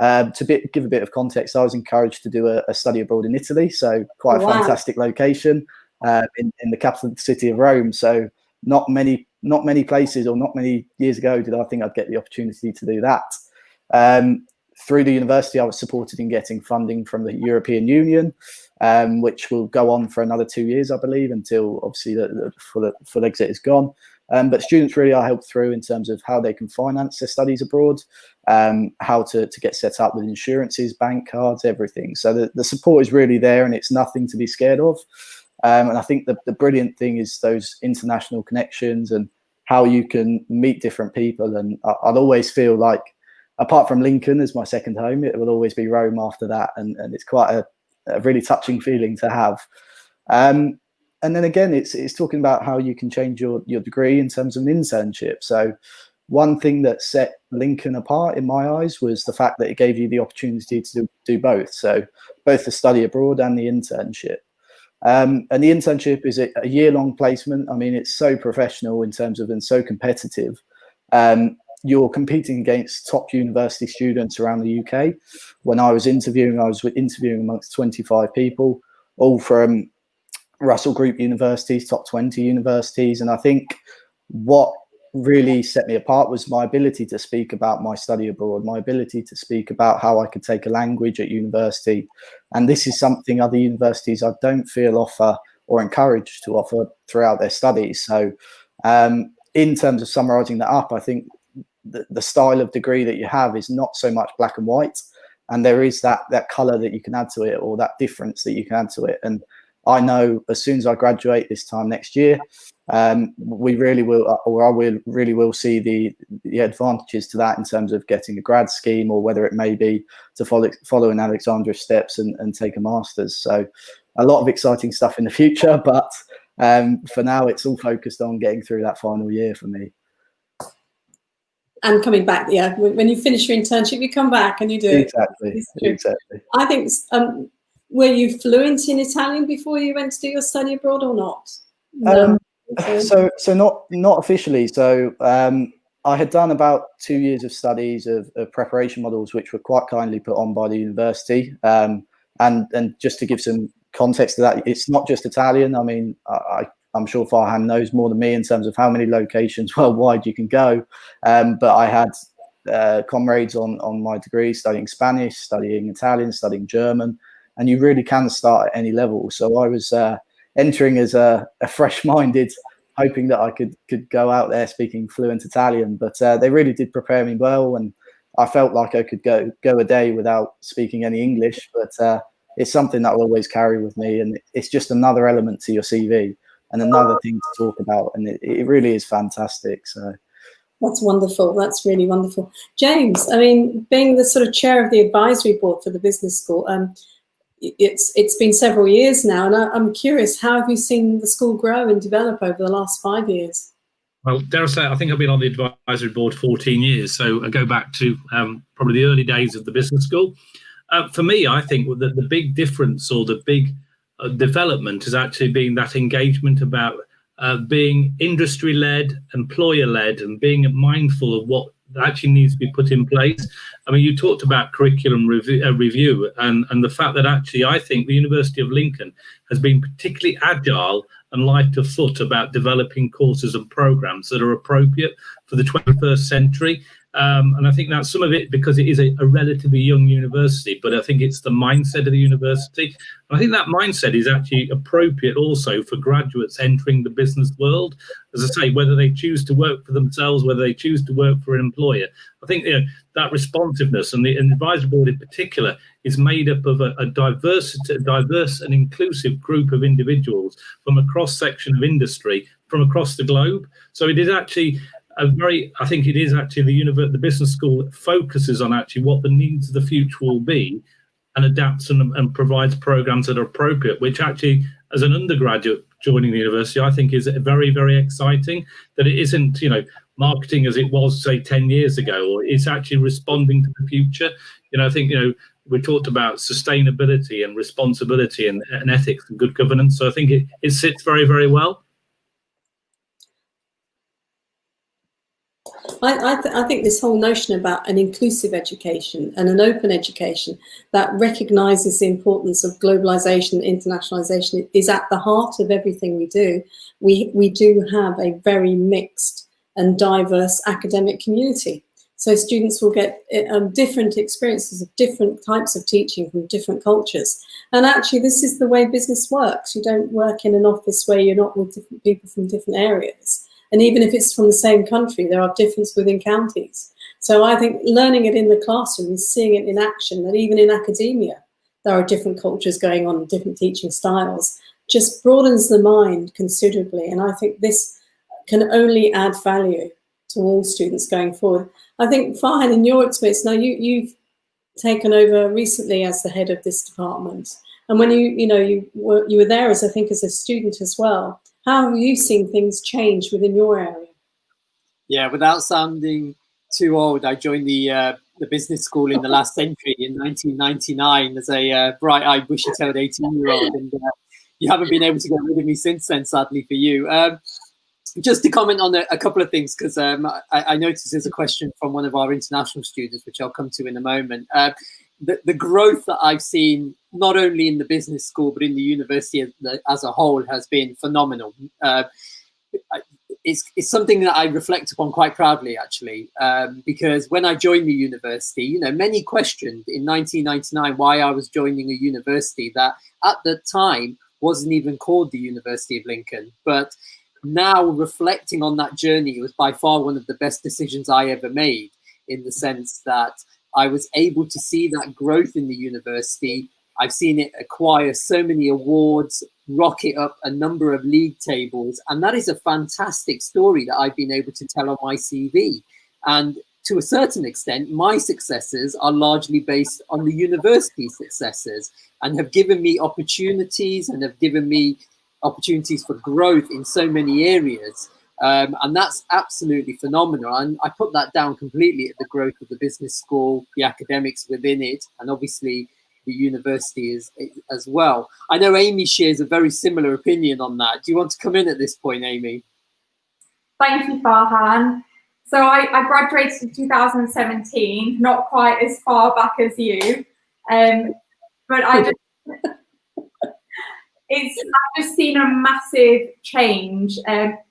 give a bit of context, I was encouraged to do a study abroad in Italy. So quite a fantastic location in the capital city of Rome. So not many places, or not many years ago did I think I'd get the opportunity to do that. Through the university, I was supported in getting funding from the European Union, which will go on for another 2 years, I believe, until obviously the full exit is gone. But students really are helped through in terms of how they can finance their studies abroad, how to get set up with insurances, bank cards, everything. So the support is really there, and it's nothing to be scared of. And I think the brilliant thing is those international connections and how you can meet different people. And I'd always feel like, apart from Lincoln as my second home, it will always be Rome after that. And it's quite a really touching feeling to have. And then again, it's talking about how you can change your degree in terms of an internship. So one thing that set Lincoln apart in my eyes was the fact that it gave you the opportunity to do both. So both the study abroad and the internship. And the internship is a year-long placement. I mean, it's so professional in terms of, and so competitive. You're competing against top university students around the UK. When I was interviewing amongst 25 people, all from Russell Group universities, top 20 universities. And I think what really set me apart was my ability to speak about my study abroad, my ability to speak about how I could take a language at university. And this is something other universities I don't feel offer or encouraged to offer throughout their studies. So in terms of summarizing that up, I think the style of degree that you have is not so much black and white, and there is that color that you can add to it, or that difference that you can add to it. And I know as soon as I graduate this time next year, we really will, or I will really will see the advantages to that in terms of getting a grad scheme, or whether it may be to follow in Alexandria's steps and take a master's. So a lot of exciting stuff in the future, but for now it's all focused on getting through that final year for me. And coming back, yeah. When you finish your internship, you come back and you do it. Exactly. I think, were you fluent in Italian before you went to do your study abroad or not? No. So not officially. So I had done about 2 years of studies of preparation models, which were quite kindly put on by the university. And just to give some context to that, it's not just Italian. I mean, I'm sure Farhan knows more than me in terms of how many locations worldwide you can go. But I had comrades on my degree studying Spanish, studying Italian, studying German, and you really can start at any level. So I was entering as a fresh-minded, hoping that I could go out there speaking fluent Italian, but they really did prepare me well, and I felt like I could go a day without speaking any English, but it's something that I'll always carry with me, and it's just another element to your CV and another thing to talk about, and it really is fantastic. So that's wonderful. That's really wonderful. James, I mean, being the sort of chair of the advisory board for the business school, it's been several years now, and I'm curious, how have you seen the school grow and develop over the last 5 years? Well, dare I say, I think I've been on the advisory board 14 years, so I go back to probably the early days of the business school. For me, I think that the big difference or the big development has actually been that engagement about being industry-led, employer-led, and being mindful of what actually needs to be put in place. I mean, you talked about curriculum review and the fact that actually I think the University of Lincoln has been particularly agile and light of foot about developing courses and programs that are appropriate for the 21st century. And I think that's some of it because it is a relatively young university, but I think it's the mindset of the university. And I think that mindset is actually appropriate also for graduates entering the business world. As I say, whether they choose to work for themselves, whether they choose to work for an employer, I think that responsiveness and the advisory board in particular is made up of a diverse and inclusive group of individuals from a cross-section of industry from across the globe. So it is actually I think it is actually the business school that focuses on actually what the needs of the future will be and adapts and provides programs that are appropriate, which actually, as an undergraduate joining the university, I think is very, very exciting, that it isn't, marketing as it was, say, 10 years ago, or it's actually responding to the future. I think, we talked about sustainability and responsibility and ethics and good governance. So I think it sits very, very well. I think this whole notion about an inclusive education and an open education that recognises the importance of globalisation, internationalisation is at the heart of everything we do. We do have a very mixed and diverse academic community. So students will get different experiences of different types of teaching from different cultures. And actually, this is the way business works. You don't work in an office where you're not with different people from different areas. And even if it's from the same country, there are differences within counties. So I think learning it in the classroom and seeing it in action, that even in academia, there are different cultures going on and different teaching styles, just broadens the mind considerably. And I think this can only add value to all students going forward. I think, Farhan, in your experience, now you've taken over recently as the head of this department. And when you were there as, I think, as a student as well, how have you seen things change within your area? Yeah, without sounding too old, I joined the business school in the last century in 1999 as a bright-eyed, bushy-tailed 18-year-old, and you haven't been able to get rid of me since then, sadly for you. Just to comment on a couple of things, because I noticed there's a question from one of our international students, which I'll come to in a moment. The growth that I've seen, not only in the business school, but in the university as a whole, has been phenomenal. It's something that I reflect upon quite proudly, actually, because when I joined the university, many questioned in 1999 why I was joining a university that at the time wasn't even called the University of Lincoln. But now reflecting on that journey, it was by far one of the best decisions I ever made, in the sense that I was able to see that growth in the university. I've seen it acquire so many awards, rocket up a number of league tables, and that is a fantastic story that I've been able to tell on my CV. And to a certain extent, my successes are largely based on the university's successes, and have given me opportunities for growth in so many areas. And that's absolutely phenomenal. And I put that down completely at the growth of the business school, the academics within it, and obviously the university as well. I know Amy shares a very similar opinion on that. Do you want to come in at this point, Amy? Thank you, Farhan. So I graduated in 2017, not quite as far back as you, but I've just seen a massive change.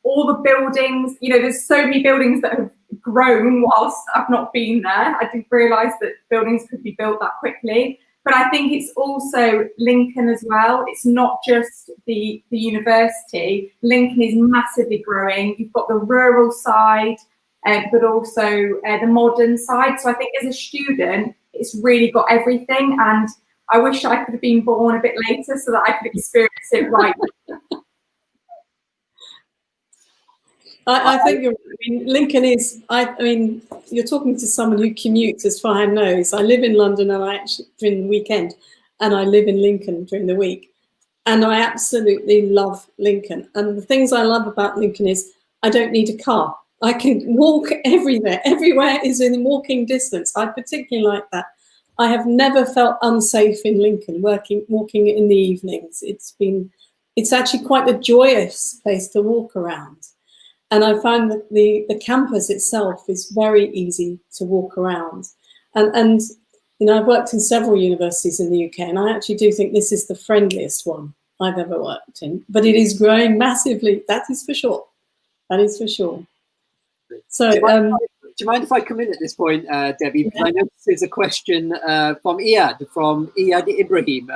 All the buildings, you know, there's so many buildings that have grown whilst I've not been there. I didn't realise that buildings could be built that quickly. But I think it's also Lincoln as well. It's not just the university. Lincoln is massively growing. You've got the rural side, but also the modern side. So I think as a student, it's really got everything. And I wish I could have been born a bit later so that I could experience it right. I think you're, I mean, Lincoln is, I mean, you're talking to someone who commutes, as Farhan knows. I live in London and I actually, during the weekend, and I live in Lincoln during the week. And I absolutely love Lincoln. And the things I love about Lincoln is I don't need a car. I can walk everywhere. Everywhere is in walking distance. I particularly like that. I have never felt unsafe in Lincoln, walking in the evenings. It's actually quite a joyous place to walk around. And I find that the campus itself is very easy to walk around. And you know, I've worked in several universities in the UK, and I actually do think this is the friendliest one I've ever worked in. But it is growing massively, that is for sure. That is for sure. So, do you mind if I come in at this point, Debbie? Because I noticed there's a question from Iyad Ibrahim,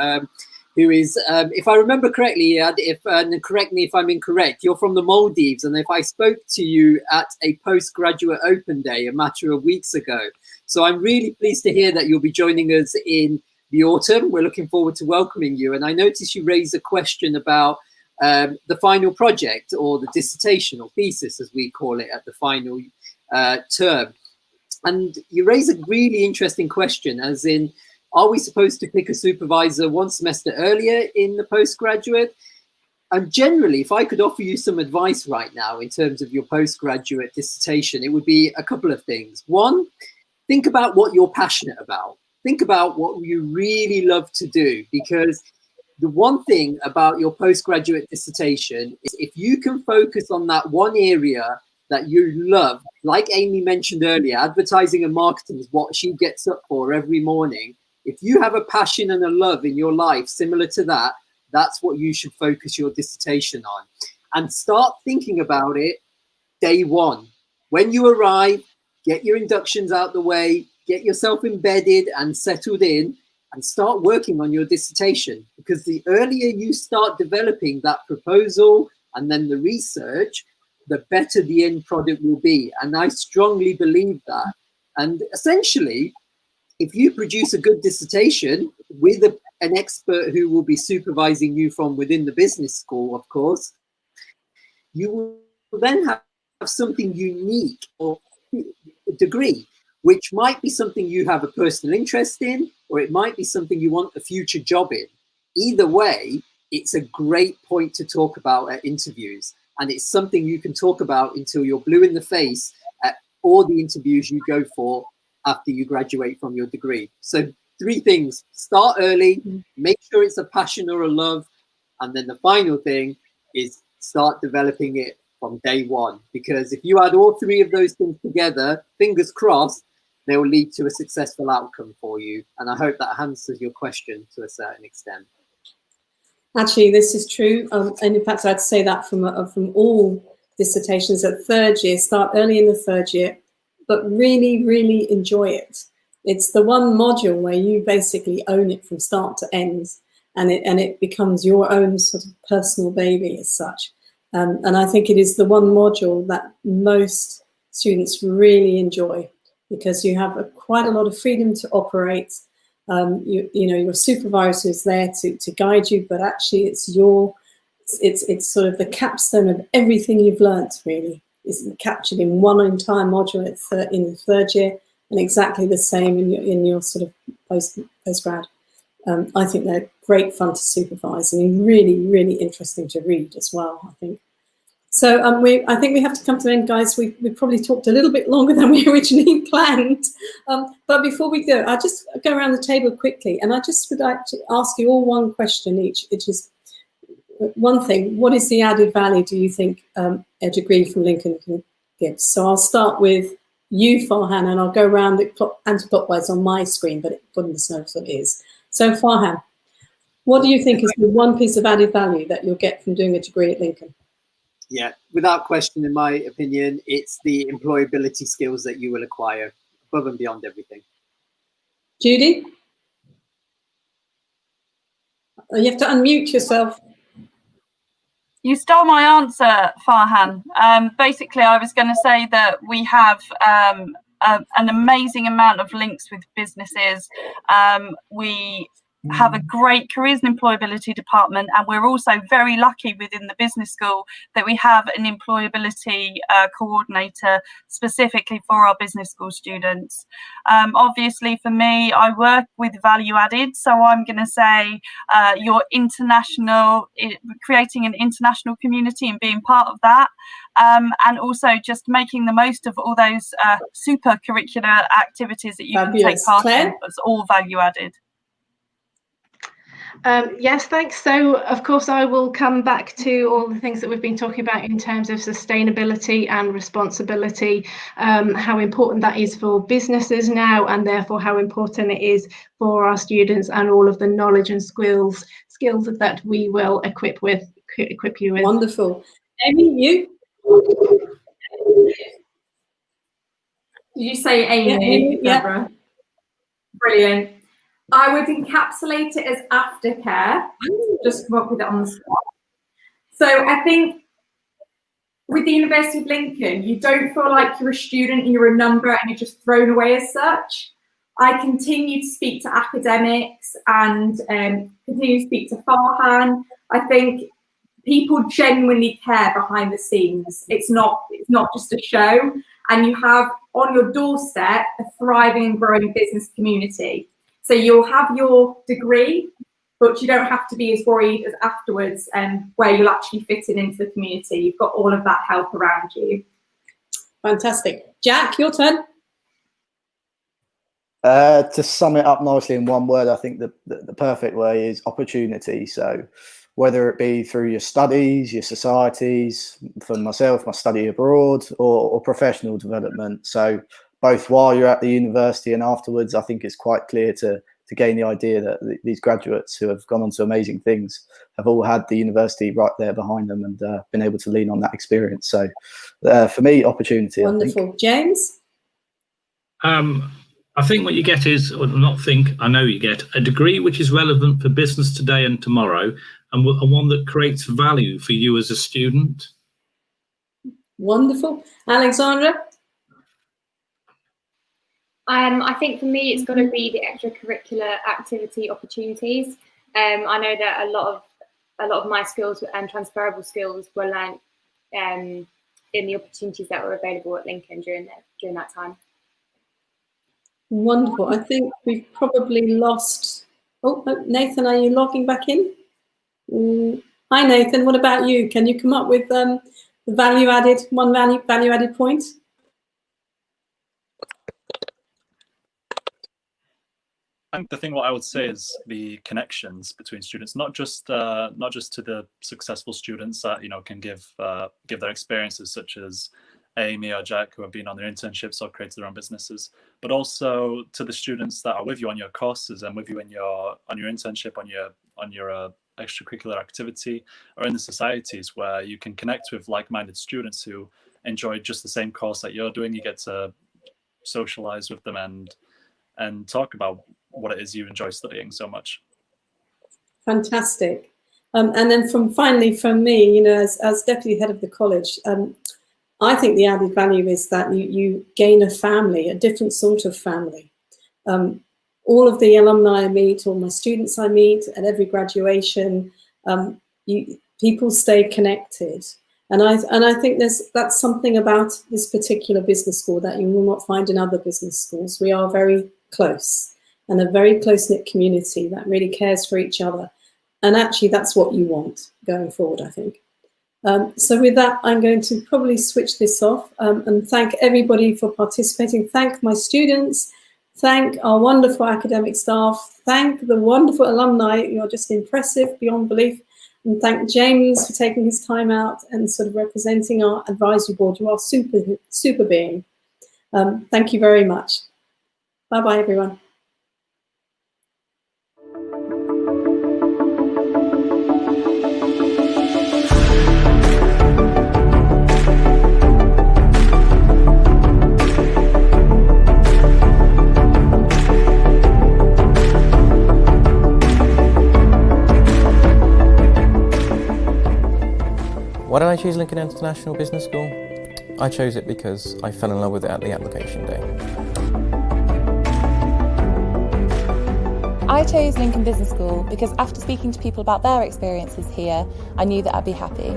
who is, if I remember correctly, and correct me if I'm incorrect, you're from the Maldives, and if I spoke to you at a postgraduate open day a matter of weeks ago. So I'm really pleased to hear that you'll be joining us in the autumn. We're looking forward to welcoming you. And I noticed you raised a question about the final project, or the dissertation or thesis, as we call it, at the final term. And you raise a really interesting question, as in, are we supposed to pick a supervisor one semester earlier in the postgraduate? And generally, if I could offer you some advice right now in terms of your postgraduate dissertation, it would be a couple of things. One, think about what you're passionate about. Think about what you really love to do, because the one thing about your postgraduate dissertation is if you can focus on that one area that you love, like Amy mentioned earlier, advertising and marketing is what she gets up for every morning. If you have a passion and a love in your life similar to that, that's what you should focus your dissertation on. And start thinking about it day one. When you arrive, get your inductions out the way, get yourself embedded and settled in, and start working on your dissertation. Because the earlier you start developing that proposal and then the research, the better the end product will be. And I strongly believe that. And essentially, if you produce a good dissertation with an expert who will be supervising you from within the business school, of course, you will then have something unique or degree, which might be something you have a personal interest in, or it might be something you want a future job in. Either way, it's a great point to talk about at interviews. And it's something you can talk about until you're blue in the face at all the interviews you go for after you graduate from your degree. So 3 things: start early, make sure it's a passion or a love, and then the final thing is start developing it from day one. Because if you add all 3 of those things together, fingers crossed, they will lead to a successful outcome for you. And I hope that answers your question to a certain extent. Actually, this is true. And in fact, I'd say that from all dissertations at 3rd year, start early in the 3rd year, but really, really enjoy it. It's the one module where you basically own it from start to end, and it becomes your own sort of personal baby as such. And I think it is the one module that most students really enjoy, because you have quite a lot of freedom to operate. You know, your supervisor is there to guide you, but actually it's sort of the capstone of everything you've learnt, really. Is captured in one entire module in the 3rd year, and exactly the same in your sort of postgrad. I think they're great fun to supervise, and really, really interesting to read as well, I think. So I think we have to come to an end, guys. We probably talked a little bit longer than we originally planned. But before we go, I'll just go around the table quickly, and I just would like to ask you all one question each, which is one thing: what is the added value do you think a degree from Lincoln can give? So I'll start with you, Farhan, and I'll go around anti-clockwise on my screen, but goodness knows what it is. So Farhan, what do you think is the one piece of added value that you'll get from doing a degree at Lincoln? Yeah, without question, in my opinion, it's the employability skills that you will acquire above and beyond everything. Judy? You have to unmute yourself. You stole my answer, Farhan. Basically, I was going to say that we have an amazing amount of links with businesses. We have a great careers and employability department, and we're also very lucky within the business school that we have an employability coordinator specifically for our business school students. Obviously for me, I work with value added, so I'm going to say your international, creating an international community and being part of that, and also just making the most of all those super curricular activities that you can take part in. It's all value added. Yes, thanks. So, of course, I will come back to all the things that we've been talking about in terms of sustainability and responsibility, how important that is for businesses now, and therefore how important it is for our students and all of the knowledge and skills that we will equip you with. Wonderful. Amy, you? Did you say Amy? Yeah. Brilliant. I would encapsulate it as aftercare, just come up with it on the spot. So I think with the University of Lincoln, you don't feel like you're a student and you're a number and you're just thrown away as such. I continue to speak to academics and continue to speak to Farhan. I think people genuinely care behind the scenes. It's not just a show, and you have on your doorstep a thriving and growing business community. So you'll have your degree, but you don't have to be as worried as afterwards where you'll actually fit into the community. You've got all of that help around you. Fantastic. Jack, your turn. To sum it up nicely in one word, I think the perfect way is opportunity. So whether it be through your studies, your societies, for myself, my study abroad, or professional development. So both while you're at the university and afterwards, I think it's quite clear to gain the idea that these graduates who have gone on to amazing things have all had the university right there behind them and been able to lean on that experience. So for me, opportunity. Wonderful. James? I think what you get is, or not think, I know you get a degree which is relevant for business today and tomorrow, and one that creates value for you as a student. Wonderful. Alexandra? I think for me, it's got to be the extracurricular activity opportunities. I know that a lot of my skills and transferable skills were learned in the opportunities that were available at Lincoln during that time. Wonderful. I think we've probably lost. Oh, Nathan, are you logging back in? Hi, Nathan. What about you? Can you come up with the value added point? I think the thing what I would say is the connections between students, not just to the successful students that can give their experiences, such as Amy or Jack, who have been on their internships or created their own businesses, but also to the students that are with you on your courses and with you on your internship, on your extracurricular activity, or in the societies where you can connect with like-minded students who enjoy just the same course that you're doing. You get to socialize with them and talk about what it is you enjoy studying so much. Fantastic. And then finally from me, as deputy head of the college, I think the added value is that you gain a family, a different sort of family. All of the alumni I meet, all my students I meet at every graduation, people stay connected. And I think that's something about this particular business school that you will not find in other business schools. We are very close and a very close-knit community that really cares for each other. And actually, that's what you want going forward, I think. So with that, I'm going to probably switch this off and thank everybody for participating. Thank my students. Thank our wonderful academic staff. Thank the wonderful alumni. You're just impressive beyond belief. And thank James for taking his time out and sort of representing our advisory board. You are super being. Thank you very much. Bye-bye, everyone. Why did I choose Lincoln International Business School? I chose it because I fell in love with it at the application day. I chose Lincoln Business School because after speaking to people about their experiences here, I knew that I'd be happy.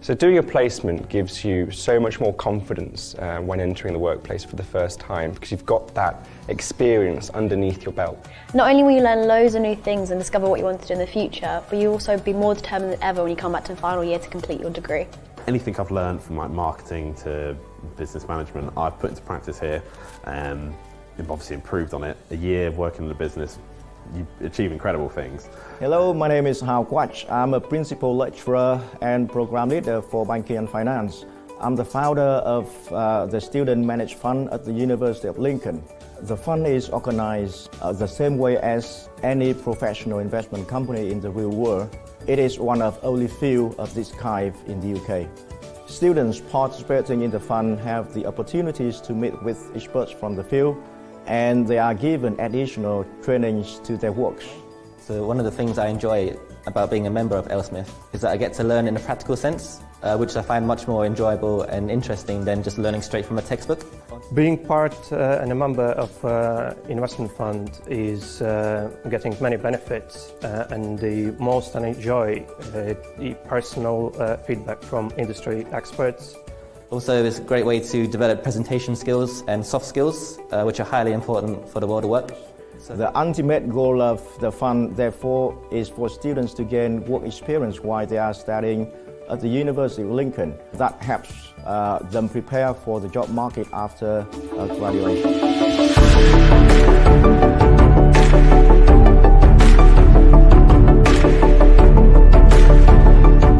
So doing a placement gives you so much more confidence when entering the workplace for the first time, because you've got that experience underneath your belt. Not only will you learn loads of new things and discover what you want to do in the future, but you also be more determined than ever when you come back to the final year to complete your degree. Anything I've learned from like marketing to business management, I've put into practice here. I've obviously improved on it. A year working in the business, you achieve incredible things. Hello, my name is Hao Quach. I'm a principal lecturer and program leader for banking and finance. I'm the founder of the Student Managed Fund at the University of Lincoln. The fund is organized the same way as any professional investment company in the real world. It is one of only few of this kind in the UK. Students participating in the fund have the opportunities to meet with experts from the field, and they are given additional trainings to their works. So one of the things I enjoy about being a member of AleSmith is that I get to learn in a practical sense, which I find much more enjoyable and interesting than just learning straight from a textbook. Being part and a member of investment fund is getting many benefits, and the most I enjoy the personal feedback from industry experts. Also, it's a great way to develop presentation skills and soft skills, which are highly important for the world of work. The ultimate goal of the fund, therefore, is for students to gain work experience while they are studying at the University of Lincoln. That helps them prepare for the job market after graduation.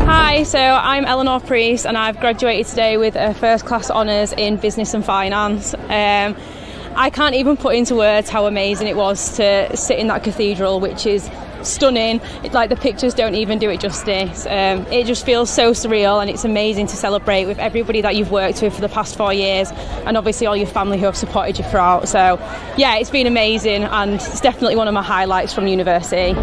Hi, so I'm Eleanor Priest and I've graduated today with a first class honours in business and finance. I can't even put into words how amazing it was to sit in that cathedral, which is stunning. Like, the pictures don't even do it justice. It just feels so surreal, and it's amazing to celebrate with everybody that you've worked with for the past 4 years, and obviously all your family who have supported you throughout. So yeah, it's been amazing, and it's definitely one of my highlights from university.